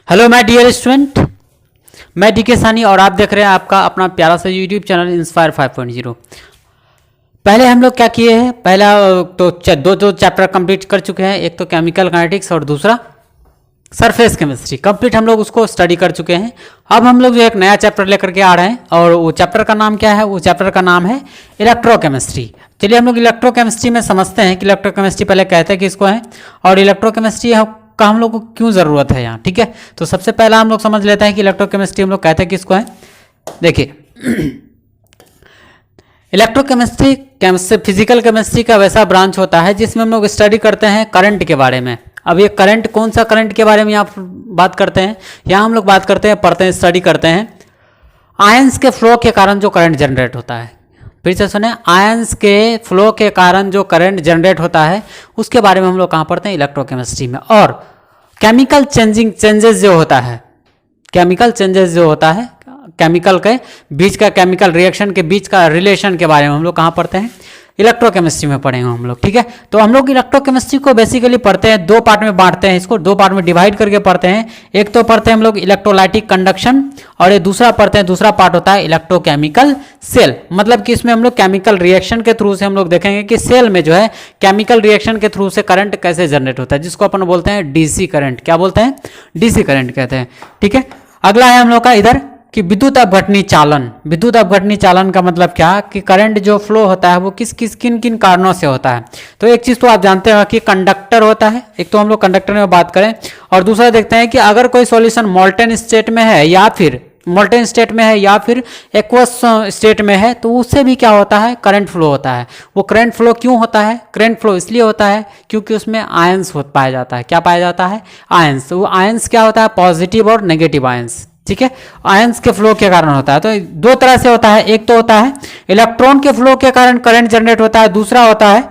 Hello my dear student, मैं DK सानी और आप देख रहे हैं आपका अपना प्यारा सा यूट्यूब चैनल इंस्पायर 5.0। पहले हम लोग क्या किए हैं, पहला तो दो चैप्टर कंप्लीट कर चुके हैं। एक तो केमिकल काइनेटिक्स और दूसरा सरफेस केमिस्ट्री कंप्लीट हम लोग उसको स्टडी कर चुके हैं। अब हम लोग जो एक नया चैप्टर लेकर के आ रहे हैं और वो चैप्टर का नाम क्या है, वो चैप्टर का नाम है इलेक्ट्रोकेमिस्ट्री। चलिए हम लोग इलेक्ट्रोकेमिस्ट्री में समझते हैं कि इलेक्ट्रोकेमिस्ट्री पहले कहते हैं किसको है और इलेक्ट्रोकेमिस्ट्री का हम लोग को क्यों ज़रूरत है यहाँ। ठीक है, तो सबसे पहला हम लोग समझ लेते हैं कि इलेक्ट्रोकेमिस्ट्री हम लोग कहते हैं किसको है। देखिए इलेक्ट्रोकेमिस्ट्री फिजिकल केमिस्ट्री का वैसा ब्रांच होता है जिसमें हम लोग स्टडी करते हैं करंट के बारे में। अब ये करंट कौन सा करंट के बारे में यहाँ बात करते हैं, यहाँ हम लोग बात करते हैं, पढ़ते हैं, स्टडी करते हैं आयंस के फ्लो के कारण जो करंट जनरेट होता है। फिर से सुने, आयंस के फ्लो के कारण जो करंट जनरेट होता है उसके बारे में हम लोग कहाँ पढ़ते हैं, इलेक्ट्रोकेमिस्ट्री में। और केमिकल चेंजेस जो होता है, केमिकल चेंजेस जो होता है, केमिकल के बीच का, केमिकल रिएक्शन के बीच का रिलेशन के बारे में हम लोग कहाँ पढ़ते हैं, इलेक्ट्रोकेमिस्ट्री में पढ़ेंगे हम लोग। ठीक है, तो हम लोग इलेक्ट्रोकेमिस्ट्री को बेसिकली पढ़ते हैं, दो पार्ट में बांटते हैं, इसको दो पार्ट में डिवाइड करके पढ़ते हैं। एक तो पढ़ते हैं हम लोग इलेक्ट्रोलाइटिक कंडक्शन और ये दूसरा पढ़ते हैं, दूसरा पार्ट होता है इलेक्ट्रोकेमिकल सेल। मतलब कि इसमें हम लोग केमिकल रिएक्शन के थ्रू से हम लोग देखेंगे कि सेल में जो है केमिकल रिएक्शन के थ्रू से करंट कैसे जनरेट होता है, जिसको अपन बोलते हैं डीसी करंट। क्या बोलते हैं, डीसी करंट कहते हैं। ठीक है, अगला है हम लोग का इधर कि विद्युत अपघटनी चालन। विद्युत अपघटनी चालन का मतलब क्या कि करंट जो फ्लो होता है वो किन किन कारणों से होता है। तो एक चीज तो आप जानते हो कि कंडक्टर होता है, एक तो हम लोग कंडक्टर में बात करें, और दूसरा देखते हैं कि अगर कोई सॉल्यूशन मोल्टेन स्टेट में है या फिर एक्वस स्टेट में है तो उससे भी क्या होता है, करंट फ्लो होता है। वो करंट फ्लो क्यों होता है, करंट फ्लो इसलिए होता है क्योंकि उसमें आयंस पाया जाता है। क्या पाया जाता है, आयंस। तो वो आयंस क्या होता है, पॉजिटिव और नेगेटिव आयंस। ठीक है, आयंस के फ्लो के कारण होता है। तो दो तरह से होता है, एक तो होता है इलेक्ट्रॉन के फ्लो के कारण करंट जनरेट होता है, दूसरा होता है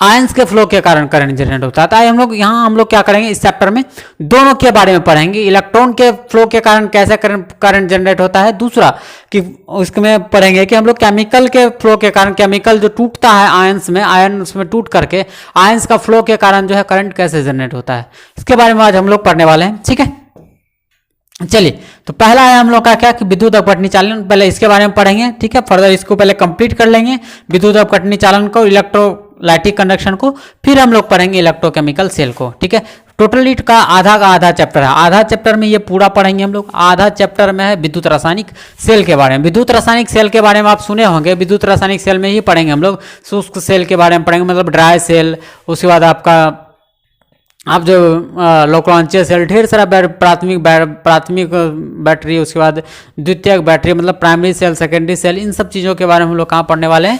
आयंस के फ्लो के कारण करंट जनरेट होता है। तो हम लोग यहाँ हम लोग क्या करेंगे, इस चैप्टर में दोनों के बारे में पढ़ेंगे। इलेक्ट्रॉन के फ्लो के कारण कैसे करंट जनरेट होता है, दूसरा कि उसमें पढ़ेंगे कि हम लोग केमिकल के फ्लो के कारण, केमिकल जो टूटता है आयंस में, आयंस में टूट करके आयंस का फ्लो के कारण जो है करंट कैसे जनरेट होता है, इसके बारे में आज हम लोग पढ़ने वाले हैं। ठीक है, चलिए तो पहला है हम लोग का क्या कि विद्युत अपघटनी चालन, पहले इसके बारे में पढ़ेंगे। ठीक है, फर्दर इसको पहले कंप्लीट कर लेंगे, विद्युत अपघटनी चालन को, इलेक्ट्रोलाइटिक कंडक्शन को, फिर हम लोग पढ़ेंगे इलेक्ट्रोकेमिकल सेल को। ठीक है, टोटली का आधा चैप्टर है, आधा चैप्टर में ये पूरा पढ़ेंगे हम लोग। आधा चैप्टर में है विद्युत रासायनिक सेल के बारे में। विद्युत रासायनिक सेल के बारे में आप सुने होंगे, विद्युत रासायनिक सेल में ही पढ़ेंगे हम लोग। शुष्क सेल के बारे में पढ़ेंगे, मतलब ड्राई सेल, उसके बाद आपका आप जो लोकलांचीय सेल, ढेर सारा प्राथमिक बैटरी, उसके बाद द्वितीयक बैटरी, मतलब प्राइमरी सेल, सेकेंडरी सेल, इन सब चीज़ों के बारे में हम लोग कहाँ पढ़ने वाले हैं,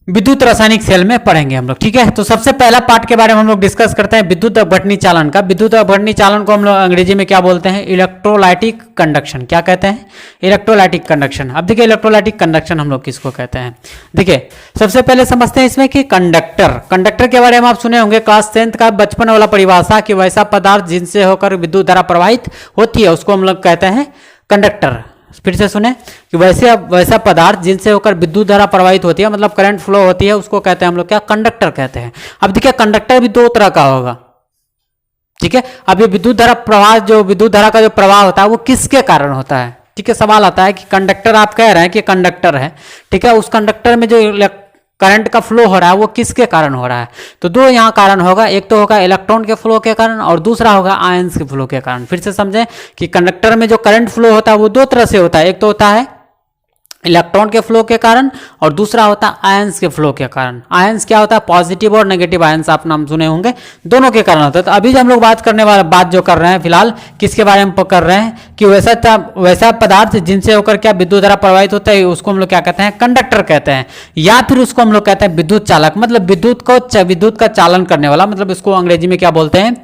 विद्युत रासायनिक सेल में पढ़ेंगे हम लोग। ठीक है, तो सबसे पहला पार्ट के बारे में हम लोग डिस्कस करते हैं विद्युत अपघटनी चालन का। विद्युत अपघटनी चालन को हम लोग अंग्रेजी में क्या बोलते हैं, इलेक्ट्रोलाइटिक कंडक्शन। क्या कहते हैं, इलेक्ट्रोलाइटिक कंडक्शन। अब देखिए इलेक्ट्रोलाइटिक कंडक्शन हम लोग किसको कहते हैं। देखिए सबसे पहले समझते हैं इसमें कि कंडक्टर के बारे में आप सुने होंगे क्लास 10th का बचपन वाला परिभाषा, कि वैसा पदार्थ जिनसे होकर विद्युत धारा प्रवाहित होती है उसको हम लोग कहते हैं कंडक्टर। फिर से सुने कि वैसा पदार्थ जिनसे होकर विद्युत धारा प्रवाहित होती है, मतलब करंट फ्लो होती है, उसको कहते हैं हम लोग क्या, कंडक्टर कहते हैं। अब देखिए कंडक्टर भी दो तरह का होगा। ठीक है, अब ये विद्युत धारा प्रवाह, जो विद्युत धारा का जो प्रवाह होता है वो किसके कारण होता है। ठीक है, सवाल आता है कि कंडक्टर, आप कह रहे हैं कि कंडक्टर है, ठीक है, उस कंडक्टर में जो करंट का फ्लो हो रहा है वो किसके कारण हो रहा है। तो दो यहाँ कारण होगा, एक तो होगा इलेक्ट्रॉन के फ्लो के कारण और दूसरा होगा आयंस के फ्लो के कारण। फिर से समझें कि कंडक्टर में जो करंट फ्लो होता है वो दो तरह से होता है, एक तो होता है इलेक्ट्रॉन के फ्लो के कारण और दूसरा होता है आयंस के फ्लो के कारण। आयंस क्या होता है, पॉजिटिव और नेगेटिव आयंस, आप नाम सुने होंगे, दोनों के कारण होता है। तो अभी जो हम लोग बात जो कर रहे हैं फिलहाल किसके बारे में कर रहे हैं कि वैसा पदार्थ जिनसे होकर क्या विद्युत धारा प्रवाहित होता है उसको हम लोग क्या कहते हैं, कंडक्टर कहते हैं, या फिर उसको हम लोग कहते हैं विद्युत चालक, मतलब विद्युत का चालन करने वाला, मतलब इसको अंग्रेजी में क्या बोलते हैं,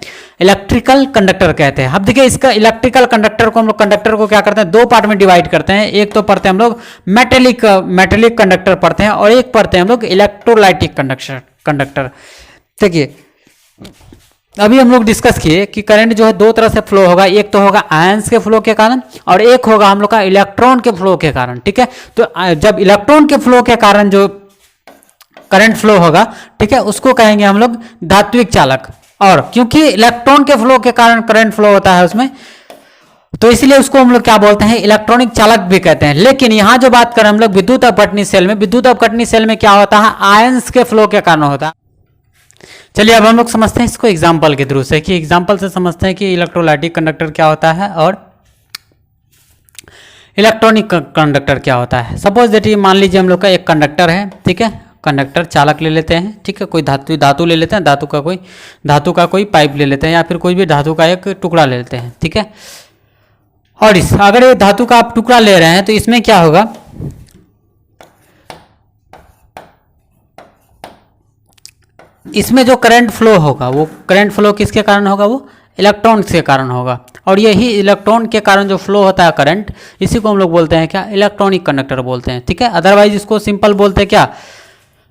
इलेक्ट्रिकल कंडक्टर कहते हैं। अब देखिए इसका इलेक्ट्रिकल कंडक्टर को हम लोग, कंडक्टर को क्या करते हैं, दो पार्ट में डिवाइड करते हैं। एक तो पढ़ते हैं हम लोग मेटेलिक कंडक्टर पढ़ते हैं और एक पढ़ते हैं हम लोग इलेक्ट्रोलाइटिक कंडक्टर। देखिए अभी हम लोग डिस्कस किए कि करंट जो है दो तरह से फ्लो होगा, एक तो होगा आयंस के फ्लो के कारण और एक होगा हम लोग का इलेक्ट्रॉन के फ्लो के कारण। ठीक है, तो जब इलेक्ट्रॉन के फ्लो के कारण जो करंट फ्लो होगा, ठीक है, उसको कहेंगे हम लोग धात्विक चालक। और क्योंकि इलेक्ट्रॉन के फ्लो के कारण करंट फ्लो होता है उसमें, तो इसलिए उसको हम लोग क्या बोलते हैं, इलेक्ट्रॉनिक चालक भी कहते हैं। लेकिन यहां जो बात करें हम लोग विद्युत अपघटनी सेल में, विद्युत अपघटनी सेल में क्या होता है, आयंस के फ्लो के कारण होता है। चलिए अब हम लोग समझते हैं इसको एग्जाम्पल के थ्रू से, कि एग्जाम्पल से समझते हैं कि इलेक्ट्रोलाइटिक कंडक्टर क्या होता है और इलेक्ट्रॉनिक कंडक्टर क्या होता है। सपोज दैट मान लीजिए हम लोग का एक कंडक्टर है, ठीक है, कंडक्टर चालक ले लेते हैं, ठीक है, कोई धातु ले लेते हैं, धातु का कोई पाइप ले लेते हैं, या फिर कोई भी धातु का एक टुकड़ा ले लेते हैं, ठीक है। और अगर ये धातु का आप टुकड़ा ले रहे हैं तो इसमें क्या होगा, इसमें जो करंट फ्लो होगा वो करंट फ्लो किसके कारण होगा, वो इलेक्ट्रॉन के कारण होगा। और यही इलेक्ट्रॉन के कारण जो फ्लो होता है करंट, इसी को हम लोग बोलते हैं क्या, इलेक्ट्रॉनिक कंडक्टर बोलते हैं, ठीक है। अदरवाइज इसको सिंपल बोलते हैं क्या,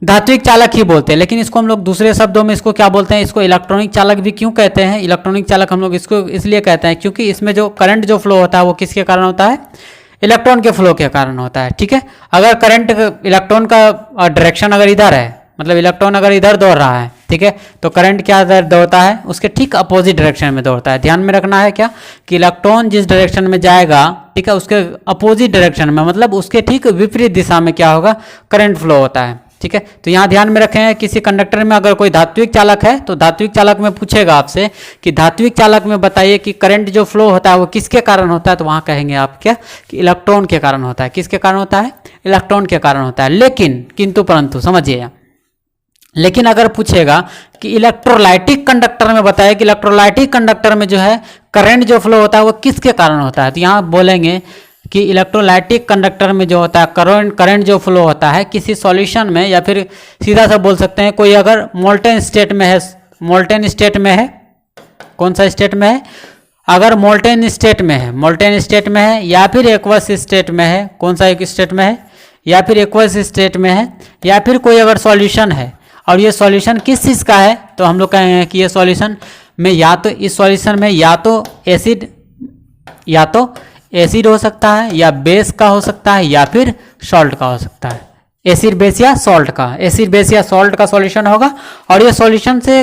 धात्विक चालक ही बोलते हैं। लेकिन इसको हम लोग दूसरे शब्दों में इसको क्या बोलते हैं, इसको इलेक्ट्रॉनिक चालक भी क्यों कहते हैं। इलेक्ट्रॉनिक चालक हम लोग इसको इसलिए कहते हैं क्योंकि इसमें जो करंट जो फ्लो होता है वो किसके कारण होता है, इलेक्ट्रॉन के फ्लो के कारण होता है, ठीक है। अगर करंट इलेक्ट्रॉन का डायरेक्शन अगर इधर है, मतलब इलेक्ट्रॉन अगर इधर दौड़ रहा है, ठीक है, तो करंट क्या दौड़ता है, उसके ठीक अपोजिट डायरेक्शन में दौड़ता है। ध्यान में रखना है क्या, कि इलेक्ट्रॉन जिस डायरेक्शन में जाएगा, ठीक है, उसके अपोजिट डायरेक्शन में, मतलब उसके ठीक विपरीत दिशा में क्या होगा, करंट फ्लो होता है, ठीक है। तो यहाँ ध्यान में रखें, किसी कंडक्टर में अगर कोई धात्विक चालक है तो धात्विक चालक में पूछेगा आपसे कि धात्विक चालक में बताइए कि करंट जो फ्लो होता है वो किसके कारण होता है, तो वहाँ कहेंगे आप क्या, कि इलेक्ट्रॉन के कारण होता है। किसके कारण होता है, इलेक्ट्रॉन के कारण होता है। लेकिन किंतु परंतु समझिए, लेकिन अगर पूछेगा कि इलेक्ट्रोलाइटिक कंडक्टर में बताया कि इलेक्ट्रोलाइटिक कंडक्टर में जो है करंट जो फ्लो होता है वो किसके कारण होता है, तो यहाँ बोलेंगे कि इलेक्ट्रोलाइटिक कंडक्टर में जो होता है करंट जो फ्लो होता है किसी सॉल्यूशन में, या फिर सीधा सा बोल सकते हैं कोई अगर मोल्टेन स्टेट में है, मोल्टेन स्टेट में है, कौन सा स्टेट में है, अगर मोल्टेन स्टेट में है या फिर एक्वस स्टेट में है, कौन सा एक स्टेट में है, या फिर एक्वस स्टेट में है, या फिर कोई अगर सॉल्यूशन है और ये सॉल्यूशन किस चीज़ का है, तो हम लोग कहेंगे कि ये सॉल्यूशन में या तो इस सॉल्यूशन में या तो एसिड हो सकता है, या बेस का हो सकता है, या फिर सॉल्ट का हो सकता है। एसिड बेस या सॉल्ट का सॉल्यूशन होगा। और ये सॉल्यूशन से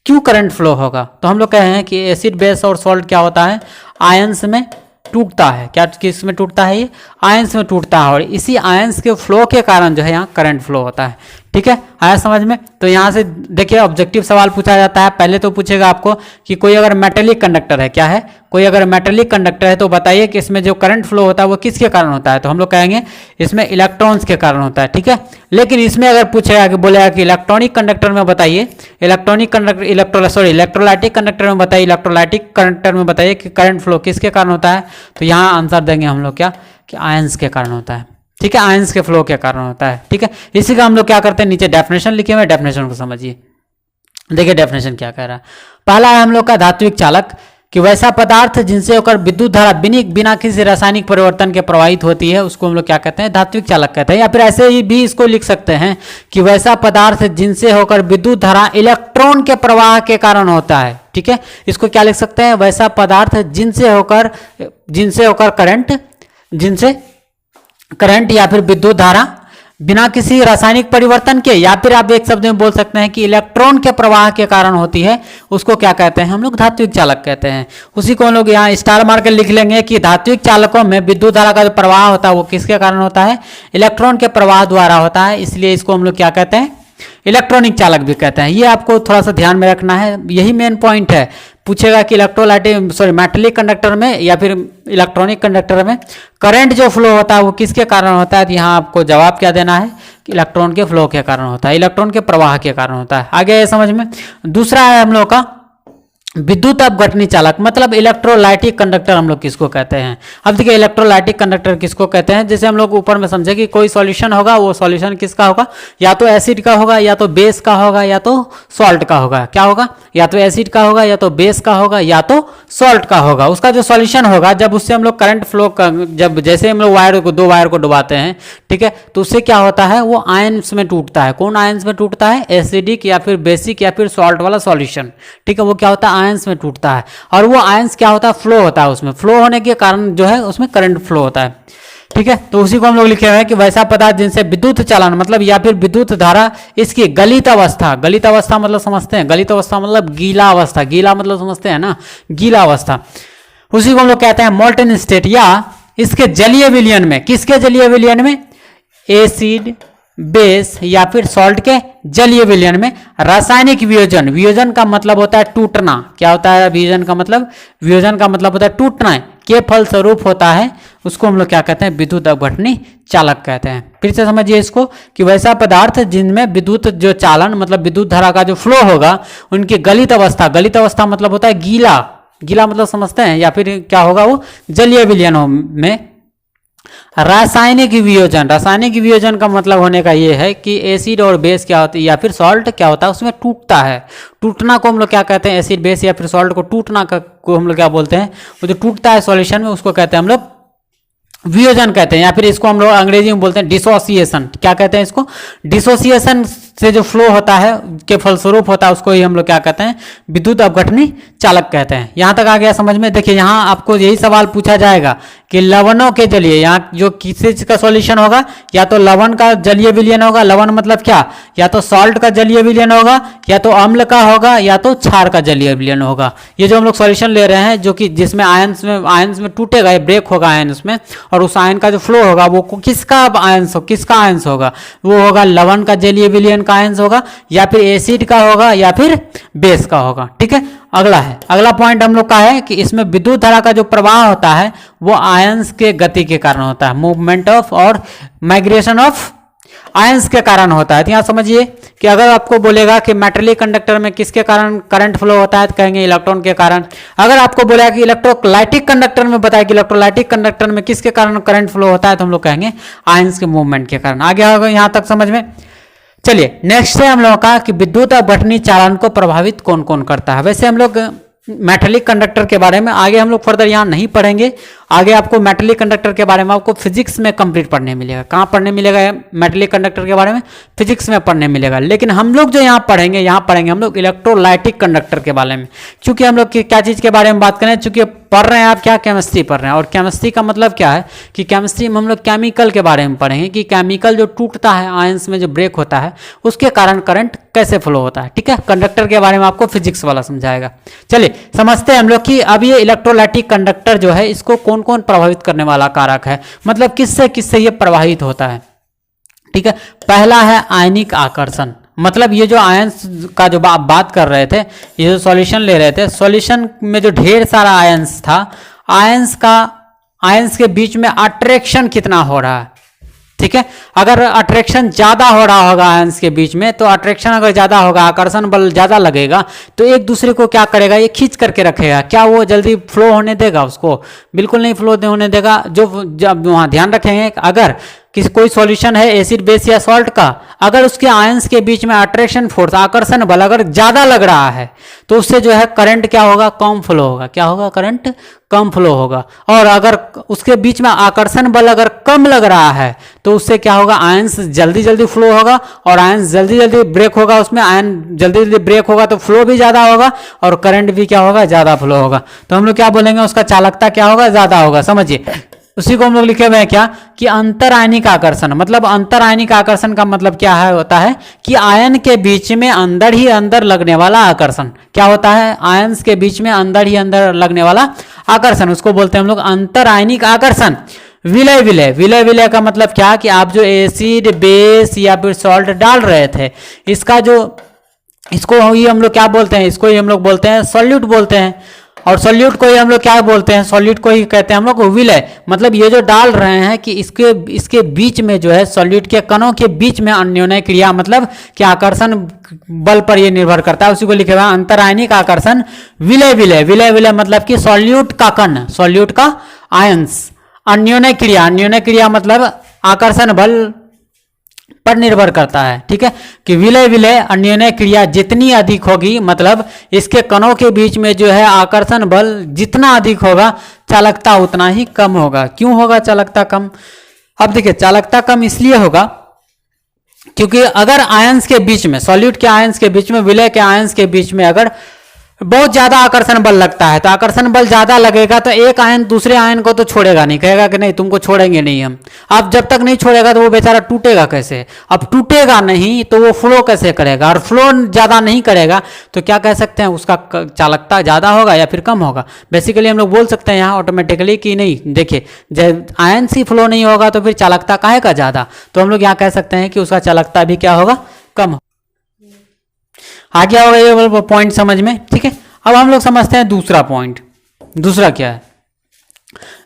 क्यों करंट फ्लो होगा, तो हम लोग कहे हैं कि एसिड बेस और सॉल्ट क्या होता है, आयंस में टूटता है। क्या किस में टूटता है, ये आयंस में टूटता है, और इसी आयंस के फ्लो के कारण जो है यहाँ करंट फ्लो होता है, ठीक है। आया समझ में। तो यहाँ से देखिए ऑब्जेक्टिव सवाल पूछा जाता है। पहले तो पूछेगा आपको कि कोई अगर मेटेलिक कंडक्टर है, क्या है, कोई अगर मेटेलिक कंडक्टर है तो बताइए कि इसमें जो करंट फ्लो होता है वो किसके कारण होता है, तो हम लोग कहेंगे इसमें इलेक्ट्रॉन्स के कारण होता है, ठीक है। लेकिन इसमें अगर पूछेगा कि बोलेगा कि इलेक्ट्रॉनिक कंडक्टर में बताइए, इलेक्ट्रोलाइटिक कंडक्टर में बताइए, इलेक्ट्रोलाइटिक कंडक्टर में बताइए कि करंट फ्लो किसके कारण होता है, तो यहाँ आंसर देंगे हम लोग क्या, कि आयंस के कारण होता है, ठीक है, आयंस के फ्लो के कारण होता है, ठीक है। इसी का हम लोग क्या करते हैं, नीचे डेफिनेशन लिखे हुए, डेफिनेशन को समझिए। देखिए डेफिनेशन क्या कह रहा है। पहला है हम लोग का धात्विक चालक, कि वैसा पदार्थ जिनसे होकर विद्युत धारा बिना किसी रासायनिक परिवर्तन के प्रवाहित होती है उसको हम लोग क्या कहते हैं, धात्विक चालक कहते हैं। या फिर ऐसे ही भी इसको लिख सकते हैं कि वैसा पदार्थ जिनसे होकर विद्युत धारा इलेक्ट्रॉन के प्रवाह के कारण होता है, ठीक है। इसको क्या लिख सकते हैं, वैसा पदार्थ जिनसे होकर करंट या फिर विद्युत धारा बिना किसी रासायनिक परिवर्तन के, या फिर आप एक शब्द में बोल सकते हैं कि इलेक्ट्रॉन के प्रवाह के कारण होती है, उसको क्या कहते हैं, हम लोग धात्विक चालक कहते हैं। उसी को हम लोग यहाँ स्टार मार के लिख लेंगे कि धात्विक चालकों में विद्युत धारा का जो प्रवाह होता है वो किसके कारण होता है, इलेक्ट्रॉन के प्रवाह द्वारा होता है। इसलिए इसको हम लोग क्या कहते हैं, इलेक्ट्रॉनिक चालक भी कहते हैं। ये आपको थोड़ा सा ध्यान में रखना है, यही मेन पॉइंट है। पूछेगा कि मेटेलिक कंडक्टर में या फिर इलेक्ट्रॉनिक कंडक्टर में करंट जो फ्लो होता है वो किसके कारण होता है, तो यहाँ आपको जवाब क्या देना है, कि इलेक्ट्रॉन के फ्लो के कारण होता है, इलेक्ट्रॉन के प्रवाह के कारण होता है। आगे ये समझ में। दूसरा है हम लोग का विद्युत अपघटनी चालक, मतलब इलेक्ट्रोलाइटिक कंडक्टर हम लोग किसको कहते हैं। अब देखिए इलेक्ट्रोलाइटिक कंडक्टर किसको कहते हैं, जैसे हम लोग ऊपर में समझे कि कोई सॉल्यूशन होगा, वो सॉल्यूशन किसका होगा, या तो एसिड का होगा, या तो बेस का होगा, या तो सॉल्ट का होगा। क्या होगा, या तो एसिड का होगा, या तो बेस का होगा, या तो सॉल्ट का होगा। उसका जो सॉल्यूशन होगा, जब उससे हम लोग करंट फ्लो जब जैसे हम लोग दो वायर को डुबाते हैं, ठीक है, तो उससे क्या होता है, वो आयंस में टूटता है। कौन आयंस में टूटता है, एसिडिक या फिर बेसिक या फिर सॉल्ट वाला सॉल्यूशन, ठीक है, वो क्या होता है, आयंस में टूटता है। और वो आयंस क्या होता है, फ्लो होता है, उसमें फ्लो होने के कारण जो है उसमें करंट फ्लो होता है, ठीक है, तो उसी को हम लोग लिखे हुए हैं कि वैसा पदार्थ जिनसे विद्युत चालन मतलब या फिर विद्युत धारा इसकी गलित अवस्था मतलब समझते हैं, गलित अवस्था मतलब गीला अवस्था, गीला मतलब समझते हैं ना, गीला अवस्था, उसी को हम लोग कहते हैं मोल्टन स्टेट, या इसके जलीय विलयन में, किसके जलीय विलयन में, एसिड बेस या फिर सॉल्ट के जलीय विलयन में रासायनिक वियोजन, वियोजन का मतलब होता है टूटना, क्या होता है वियोजन का मतलब, वियोजन का मतलब होता है टूटना है, के फलस्वरूप होता है, उसको हम लोग क्या कहते हैं, विद्युत अपघटनी चालक कहते हैं। फिर से समझिए इसको कि वैसा पदार्थ जिनमें विद्युत जो चालन मतलब विद्युत धारा का जो फ्लो होगा उनकी गलित अवस्था मतलब होता है गीला, गीला मतलब समझते हैं, या फिर क्या होगा वो जलीय विलयनों में रासायनिक वियोजन का मतलब होने का ये है कि एसिड और बेस क्या होती है या फिर सॉल्ट क्या होता है उसमें टूटता है, टूटना को हम लोग क्या कहते हैं, एसिड बेस या फिर सॉल्ट को टूटना को हम लोग क्या बोलते हैं, वो जो टूटता है सॉल्यूशन में उसको कहते हैं हम लोग वियोजन कहते हैं, या फिर इसको हम लोग अंग्रेजी में बोलते हैं डिसोसिएशन, क्या कहते हैं इसको, डिसोसिएशन से जो फ्लो होता है के फलस्वरूप होता है उसको ही हम लोग क्या कहते हैं, विद्युत अपघटनी चालक कहते हैं। यहां तक आ गया समझ में। देखिए यहां आपको यही सवाल पूछा जाएगा कि लवणों के जलीय, यहाँ जो किस चीज का सॉल्यूशन होगा, या तो लवण का जलीय विलयन होगा, लवण मतलब क्या, या तो सॉल्ट का जलीय विलयन होगा, या तो अम्ल का होगा, या तो क्षार का जलीय विलयन होगा। ये जो हम लोग सॉल्यूशन ले रहे हैं जो कि जिसमें आयंस में टूटेगा, ये ब्रेक होगा आयंस में, और उस आयन का जो फ्लो होगा वो किसका आयंस होगा, वो होगा लवण का जलीय विलयन का आयंस होगा, या फिर एसिड का होगा, या फिर बेस का होगा। ठीक है, अगला पॉइंट हम लोग का है कि इसमें विद्युत धारा का जो प्रवाह होता है वो आयंस के गति के कारण होता है, मूवमेंट ऑफ और माइग्रेशन ऑफ आयंस के कारण होता है। तो यहाँ समझिए कि अगर आपको बोलेगा कि मेटलिक कंडक्टर में किसके कारण करंट फ्लो होता है तो कहेंगे इलेक्ट्रॉन के कारण। अगर आपको बोलेगा कि इलेक्ट्रोलाइटिक कंडक्टर में बताया कि इलेक्ट्रोलाइटिक कंडक्टर में किसके कारण करंट फ्लो होता है तो हम लोग कहेंगे आयंस के मूवमेंट के कारण। आगे होगा यहाँ तक समझ में। चलिए नेक्स्ट है हम लोगों का कि विद्युत अपघटनी चालन को प्रभावित कौन कौन करता है। वैसे हम लोग मेटलिक कंडक्टर के बारे में आगे हम लोग फर्दर यहाँ नहीं पढ़ेंगे, आगे आपको मेटलिक कंडक्टर के बारे में आपको फिजिक्स में कंप्लीट पढ़ने मिलेगा। कहाँ पढ़ने मिलेगा मेटलिक कंडक्टर के बारे में, फिजिक्स में पढ़ने मिलेगा। लेकिन हम लोग जो यहाँ पढ़ेंगे हम लोग इलेक्ट्रोलाइटिक कंडक्टर के बारे में, क्योंकि हम लोग क्या चीज़ के बारे में बात करें, चूंकि पढ़ रहे हैं आप क्या, केमिस्ट्री पढ़ रहे हैं, और केमिस्ट्री का मतलब क्या है कि केमिस्ट्री में हम लोग केमिकल के बारे में पढ़ेंगे कि केमिकल जो टूटता है आयंस में जो ब्रेक होता है उसके कारण करंट कैसे फ्लो होता है। ठीक है, कंडक्टर के बारे में आपको फिजिक्स वाला समझाएगा। चलिए समझते हैं हम लोग कि अब ये इलेक्ट्रोलाइटिक कंडक्टर जो है इसको कौन कौन प्रभावित करने वाला कारक है, मतलब किससे किससे ये प्रभावित होता है। ठीक है, पहला है आयनिक आकर्षण, मतलब ये जो आयंस का जो आप बात कर रहे थे, ये जो सॉल्यूशन ले रहे थे, सॉल्यूशन में जो ढेर सारा आयंस था, आयंस के बीच में अट्रैक्शन कितना हो रहा है। ठीक है, अगर अट्रैक्शन ज्यादा हो रहा होगा आयंस के बीच में, तो अट्रैक्शन अगर ज्यादा होगा, आकर्षण बल ज्यादा लगेगा, तो एक दूसरे को क्या करेगा, ये खींच करके रखेगा। क्या वो जल्दी फ्लो होने देगा उसको? बिल्कुल नहीं फ्लो होने देगा। जब वहां ध्यान रखेंगे अगर कोई सॉल्यूशन है एसिड बेस या सॉल्ट का, अगर उसके आयंस के बीच में अट्रैक्शन फोर्स आकर्षण बल अगर ज्यादा लग रहा है तो उससे जो है करंट क्या होगा, कम फ्लो होगा। क्या होगा, करंट कम फ्लो होगा। और अगर उसके बीच में आकर्षण बल अगर कम लग रहा है तो उससे क्या होगा, आयंस जल्दी जल्दी फ्लो होगा, और आयंस जल्दी जल्दी ब्रेक होगा, उसमें आयन जल्दी जल्दी ब्रेक होगा तो फ्लो भी ज्यादा होगा और करंट भी क्या होगा, ज्यादा फ्लो होगा। तो हम लोग क्या बोलेंगे, उसका चालकता क्या होगा, ज्यादा होगा। समझिए उसी को हम लोग लिखे हुए हैं क्या कि अंतरायनिक आकर्षण, मतलब अंतरायनिक आकर्षण का मतलब क्या है, होता है कि आयन के बीच में अंदर ही अंदर लगने वाला आकर्षण। क्या होता है, आयंस के बीच में अंदर ही अंदर लगने वाला आकर्षण, उसको बोलते हैं हम लोग अंतरायनिक आकर्षण। विलय का मतलब क्या कि आप जो एसिड बेस या फिर सॉल्ट डाल रहे थे, इसको ही हम लोग क्या बोलते हैं, इसको ही हम लोग बोलते हैं सॉल्यूट बोलते हैं। और सॉल्यूट को ही हम लोग क्या बोलते हैं, सॉल्यूट को ही कहते हैं हम लोग विलय। मतलब ये जो डाल रहे हैं कि इसके बीच में जो है सॉल्यूट के कणों के बीच में अन्योन्य क्रिया, मतलब कि आकर्षण बल पर ये निर्भर करता है, उसी को लिखे हुआ अंतरायनिक आकर्षण। विलय मतलब कि सॉल्यूट का कण, सॉल्यूट का आयंस, अन्योन्य क्रिया मतलब आकर्षण बल पर निर्भर करता है। ठीक है, कि विलय अन्योन्य क्रिया जितनी अधिक होगी, मतलब इसके कणों के बीच में जो है आकर्षण बल जितना अधिक होगा, चालकता उतना ही कम होगा। क्यों होगा चालकता कम? अब देखिए चालकता कम इसलिए होगा क्योंकि अगर आयंस के बीच में, सॉल्यूट के आयंस के बीच में, विलय के आयंस के बीच में अगर बहुत ज्यादा आकर्षण बल लगता है, तो आकर्षण बल ज्यादा लगेगा तो एक आयन दूसरे आयन को तो छोड़ेगा नहीं, कहेगा कि नहीं तुमको छोड़ेंगे नहीं हम। अब जब तक नहीं छोड़ेगा तो वो बेचारा टूटेगा कैसे, अब टूटेगा नहीं तो वो फ्लो कैसे करेगा, और फ्लो ज्यादा नहीं करेगा तो क्या कह सकते हैं, उसका चालकता ज्यादा होगा या फिर कम होगा। बेसिकली हम लोग बोल सकते हैं यहाँ ऑटोमेटिकली कि नहीं, देखिए जब आयन सी फ्लो नहीं होगा तो फिर चालकता काहे का ज्यादा, तो हम लोग यहाँ कह सकते हैं कि उसका चालकता भी क्या होगा, कम। आ गया होगा ये पॉइंट समझ में, ठीक है। अब हम लोग समझते हैं दूसरा पॉइंट। दूसरा क्या है,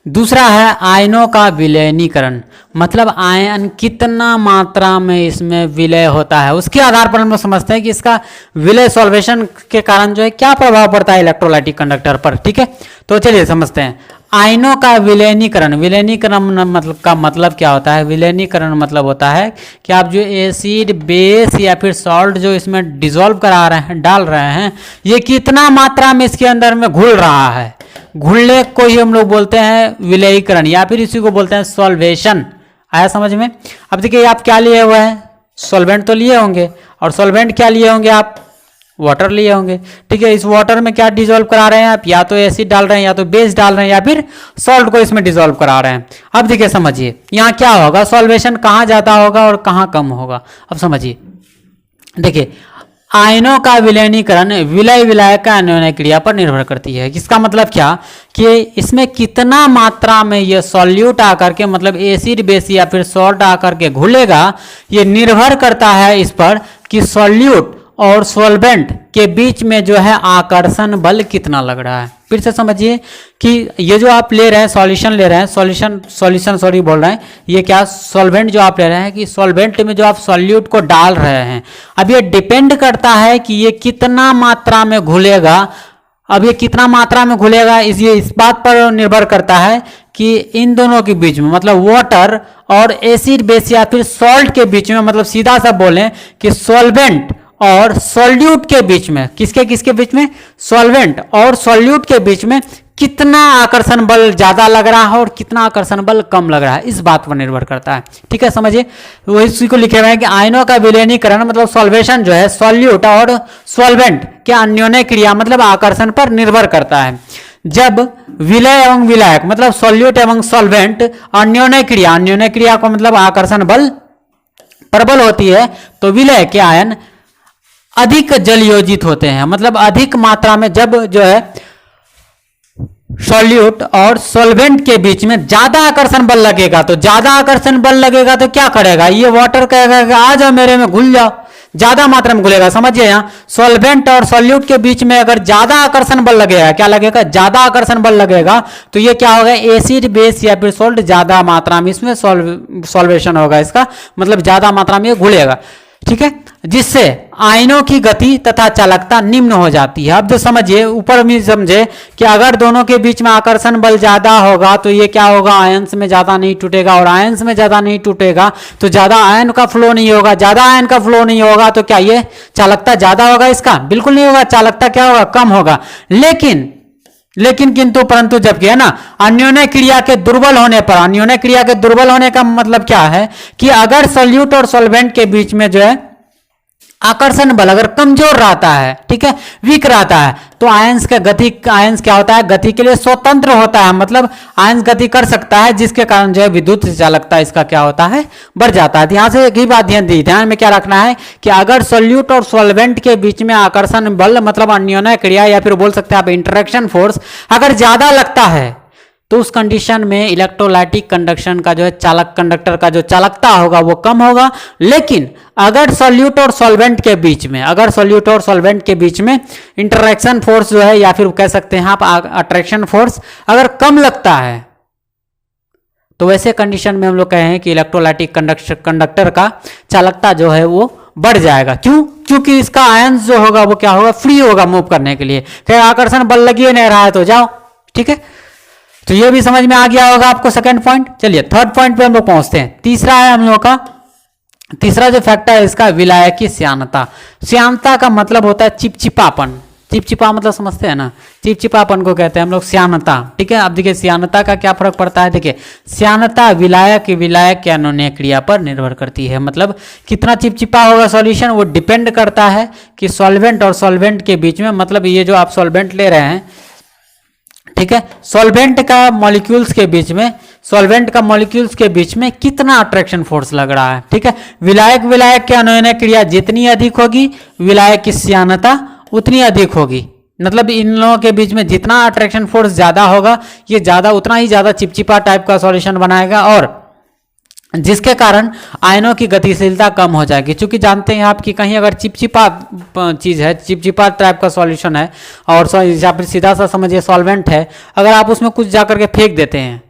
दूसरा है आयनों का विलयनीकरण, मतलब आयन कितना मात्रा में इसमें विलय होता है, उसके आधार पर हम लोग समझते हैं कि इसका विलय सॉल्वेशन के कारण जो है क्या प्रभाव पड़ता है इलेक्ट्रोलाइटिक कंडक्टर पर, ठीक है। तो चलिए समझते हैं आयनों का विलयनीकरण। विलयनीकरण मतलब का मतलब क्या होता है, विलयनीकरण मतलब होता है कि आप जो एसिड बेस या फिर सॉल्ट जो इसमें डिसॉल्व करा रहे हैं, डाल रहे हैं, ये कितना मात्रा में इसके अंदर में घुल रहा है, घुलने को ही हम लोग बोलते हैं विलयीकरण, या फिर इसी को बोलते हैं सॉल्वेशन। आया समझ में। अब देखिए आप क्या लिए हुए हैं, सॉल्वेंट तो लिए होंगे, और सॉल्वेंट क्या लिए होंगे आप, वाटर लिए होंगे, ठीक है। इस वाटर में क्या डिसॉल्व करा रहे हैं आप, या तो एसिड डाल रहे हैं, या तो बेस डाल रहे हैं, या फिर सॉल्ट को इसमें डिसॉल्व करा रहे हैं। अब देखिए समझिए यहाँ क्या होगा, सॉल्वेशन कहाँ ज्यादा होगा और कहाँ कम होगा। अब समझिए, देखिए आयनों का विलयनीकरण विलय विलायक का अन्योन्य क्रिया पर निर्भर करती है। इसका मतलब क्या कि इसमें कितना मात्रा में ये सॉल्यूट आकर के, मतलब एसिड बेस या फिर सॉल्ट आकर के घुलेगा, ये निर्भर करता है इस पर कि सॉल्यूट और सॉल्वेंट के बीच में जो है आकर्षण बल कितना लग रहा है। फिर से समझिए कि ये जो आप ले रहे हैं सॉल्यूशन ले रहे हैं, सॉल्यूशन सॉरी बोल रहे हैं, ये क्या सॉल्वेंट जो आप ले रहे हैं, कि सॉल्वेंट में जो आप सॉल्यूट को डाल रहे हैं, अब ये डिपेंड करता है कि ये कितना मात्रा में घुलेगा। अब ये कितना मात्रा में घुलेगा ये इस बात पर निर्भर करता है कि इन दोनों के बीच में, मतलब वाटर और एसिड बेस या फिर सॉल्ट के बीच में, मतलब सीधा सा बोलें कि सॉल्वेंट और सॉल्यूट के बीच में, किसके किसके बीच में, सॉल्वेंट और सॉल्यूट के बीच में कितना आकर्षण बल ज्यादा लग रहा है और कितना आकर्षण बल कम लग रहा है, इस बात पर निर्भर करता है, ठीक है। समझिए वो इसी को लिखे हुए हैं कि आयनों का विलयनीकरण मतलब सॉल्वेशन जो है सॉल्यूट और सॉल्वेंट के अन्योन्य क्रिया मतलब आकर्षण पर निर्भर करता है। जब विलय एवं विलायक मतलब सॉल्यूट एवं सॉल्वेंट अन्योन्य क्रिया को मतलब आकर्षण बल प्रबल होती है, तो विलय के आयन अधिक जलयोजित होते हैं, मतलब अधिक मात्रा में जब जो है सॉल्यूट और सॉल्वेंट के बीच में ज्यादा आकर्षण बल लगेगा, तो ज्यादा आकर्षण बल लगेगा तो क्या करेगा, ये वाटर कहेगा कि आ जाओ मेरे में घुल जाओ, ज्यादा मात्रा में घुलेगा। समझिए यहाँ सॉल्वेंट और सॉल्यूट के बीच में अगर ज्यादा आकर्षण बल लगेगा, क्या लगेगा, ज्यादा आकर्षण बल लगेगा, तो ये क्या होगा, एसिड बेस या फिर सॉल्ट ज्यादा मात्रा में इसमें सॉल्वेशन होगा, इसका मतलब ज्यादा मात्रा में घुलेगा, ठीक है, जिससे आयनों की गति तथा चालकता निम्न हो जाती है। अब जो समझिए ऊपर में समझे कि अगर दोनों के बीच में आकर्षण बल ज्यादा होगा तो ये क्या होगा, आयंस में ज्यादा नहीं टूटेगा, और आयंस में ज्यादा नहीं टूटेगा तो ज्यादा आयन का फ्लो नहीं होगा, ज्यादा आयन का फ्लो नहीं होगा तो क्या ये चालकता ज्यादा होगा, इसका बिल्कुल नहीं होगा, चालकता क्या होगा, कम होगा। लेकिन किंतु परंतु जबकि है ना अन्योन्य क्रिया के दुर्बल होने पर, अन्योन्य क्रिया के दुर्बल होने का मतलब क्या है कि अगर सॉल्यूट और सॉल्वेंट के बीच में जो है आकर्षण बल अगर कमजोर रहता है, ठीक है, वीक रहता है, तो आयंस क्या होता है, गति के लिए स्वतंत्र होता है, मतलब आयंस गति कर सकता है, जिसके कारण जो है विद्युत चालकता इसका क्या होता है, बढ़ जाता है। ध्यान से एक ही बात ध्यान में क्या रखना है कि अगर सॉल्यूट और सॉल्वेंट के बीच में आकर्षण बल मतलब अन्योन्य क्रिया या फिर बोल सकते हैं आप इंटरेक्शन फोर्स अगर ज्यादा लगता है, तो उस कंडीशन में इलेक्ट्रोलाइटिक कंडक्शन का जो है कंडक्टर का जो चालकता होगा वो कम होगा। लेकिन अगर सॉल्यूट और सॉल्वेंट के बीच में इंटरेक्शन फोर्स जो है या फिर कह सकते हैं आप अट्रैक्शन फोर्स अगर कम लगता है, तो वैसे कंडीशन में हम लोग कहें कि इलेक्ट्रोलाइटिक कंडक्टर का चालकता जो है वो बढ़ जाएगा। क्यों? क्योंकि इसका आयंस जो होगा वो क्या होगा, फ्री होगा मूव करने के लिए, क्या आकर्षण बल लगी नहीं रहा है तो जाओ, ठीक है। तो ये भी समझ में आ गया होगा आपको सेकंड पॉइंट। चलिए थर्ड पॉइंट पे हम लोग पहुंचते हैं। तीसरा है हम लोग का, तीसरा जो फैक्टर है इसका विलायकी श्यानता। श्यानता का मतलब होता है चिपचिपापन, चिपचिपा मतलब समझते हैं ना, चिपचिपापन को कहते हैं हम लोग श्यानता। ठीक है, अब देखिए श्यानता का क्या फर्क पड़ता है। देखिए श्यानता विलायक विलायक के अनुनय क्रिया पर निर्भर करती है। मतलब कितना चिपचिपा होगा सॉल्यूशन वो डिपेंड करता है कि सॉल्वेंट और सॉल्वेंट के बीच में, मतलब ये जो आप सॉल्वेंट ले रहे हैं, ठीक है, सॉल्वेंट का मॉलिक्यूल्स के बीच में, सॉल्वेंट का मॉलिक्यूल्स के बीच में कितना अट्रैक्शन फोर्स लग रहा है। ठीक है, विलायक विलायक के अनुनय क्रिया जितनी अधिक होगी, विलायक की श्यानता उतनी अधिक होगी। मतलब इन लोगों के बीच में जितना अट्रैक्शन फोर्स ज्यादा होगा, ये ज्यादा उतना ही ज्यादा चिपचिपा टाइप का सॉल्यूशन बनाएगा, और जिसके कारण आयनों की गतिशीलता कम हो जाएगी। क्योंकि जानते हैं आप कि कहीं अगर चिपचिपा चीज़ है, चिपचिपा टाइप का सॉल्यूशन है, और या फिर सीधा सा समझिए सॉल्वेंट है, अगर आप उसमें कुछ जा करके फेंक देते हैं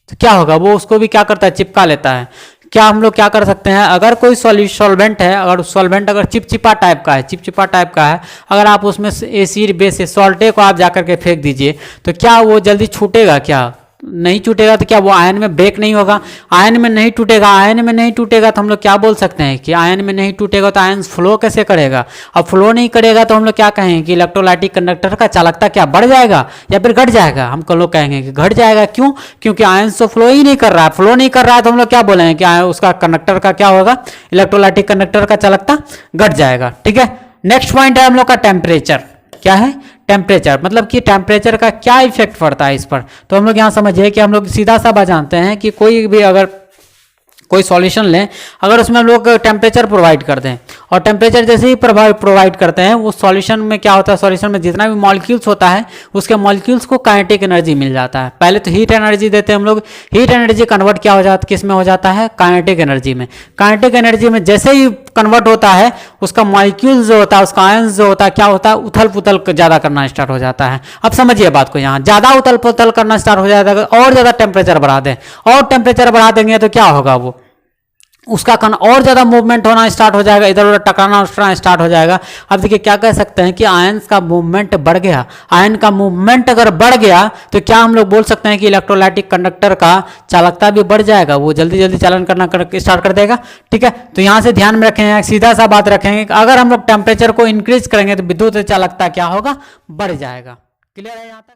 तो क्या होगा, वो उसको भी क्या करता है, चिपका लेता है। क्या हम लोग क्या कर सकते हैं, अगर कोई सॉल्वेंट है, अगर सॉल्वेंट अगर चिपचिपा टाइप का है, चिपचिपा टाइप का है, अगर आप उसमें एसिड बेस सॉल्टे को आप जा करके फेंक दीजिए, तो क्या वो जल्दी छूटेगा? क्या नहीं टूटेगा? तो क्या वो आयन में ब्रेक नहीं होगा? आयन में नहीं टूटेगा। आयन में नहीं टूटेगा तो हम लोग क्या बोल सकते हैं कि आयन में नहीं टूटेगा तो आयन फ्लो कैसे करेगा? अब फ्लो नहीं करेगा तो हम लोग क्या कहेंगे कि इलेक्ट्रोलाइटिक कंडक्टर का चालकता क्या बढ़ जाएगा या फिर घट जाएगा? हम लोग कहेंगे कि घट जाएगा। क्यों? क्योंकि आयन तो फ्लो ही नहीं कर रहा है। फ्लो नहीं कर रहा है तो हम लोग क्या बोलेंगे कि उसका कंडक्टर का क्या होगा, इलेक्ट्रोलाइटिक कंडक्टर का चालकता घट जाएगा। ठीक है, नेक्स्ट पॉइंट है हम लोग का टेम्परेचर। क्या है? टेम्परेचर। मतलब कि टेम्परेचर का क्या इफेक्ट पड़ता है इस पर। तो हम लोग यहाँ समझिए कि हम लोग सीधा सा बात जानते हैं कि कोई भी अगर कोई सॉल्यूशन लें, अगर उसमें हम लोग टेम्परेचर प्रोवाइड कर दें, और टेम्परेचर जैसे ही प्रोवाइड करते हैं, वो सॉल्यूशन में क्या होता है, सॉल्यूशन में जितना भी मॉलिक्यूल्स होता है उसके मॉलिक्यूल्स को काइनेटिक एनर्जी मिल जाता है। पहले तो हीट एनर्जी देते हैं हम लोग, हीट एनर्जी कन्वर्ट क्या हो जाता है, किस में हो जाता है, काइनेटिक एनर्जी में। काइनेटिक एनर्जी में जैसे ही कन्वर्ट होता है, उसका मॉलिक्यूल जो होता है, उसका आयंस जो होता है, क्या होता है, उथल पुथल ज़्यादा करना स्टार्ट हो जाता है। अब समझिए बात को, यहाँ ज़्यादा उथल पुथल करना स्टार्ट हो जाता है, और ज़्यादा टेम्परेचर बढ़ा दें, और टेम्परेचर बढ़ा देंगे तो क्या होगा, वो उसका कण और ज़्यादा मूवमेंट होना स्टार्ट हो जाएगा, इधर उधर टकराना स्टार्ट हो जाएगा। अब देखिए क्या कह सकते हैं कि आयंस का मूवमेंट बढ़ गया। आयन का मूवमेंट अगर बढ़ गया तो क्या हम लोग बोल सकते हैं कि इलेक्ट्रोलाइटिक कंडक्टर का चालकता भी बढ़ जाएगा, वो जल्दी जल्दी चालन करना स्टार्ट कर देगा। ठीक है, तो यहाँ से ध्यान में रखेंगे, सीधा सा बात रखेंगे कि अगर हम लोग टेम्परेचर को इंक्रीज करेंगे तो विद्युत चालकता क्या होगा, बढ़ जाएगा। क्लियर है यहाँ तक?